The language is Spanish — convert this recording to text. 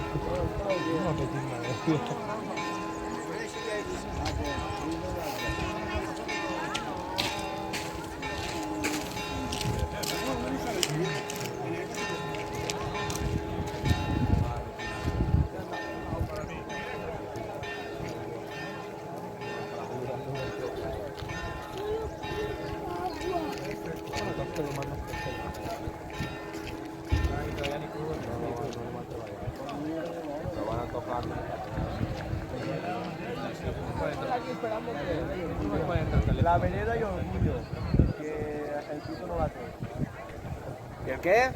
No me tiene nada. Lo van a tocar. La vereda y orgullo, que el piso no la tiene. ¿Y el qué?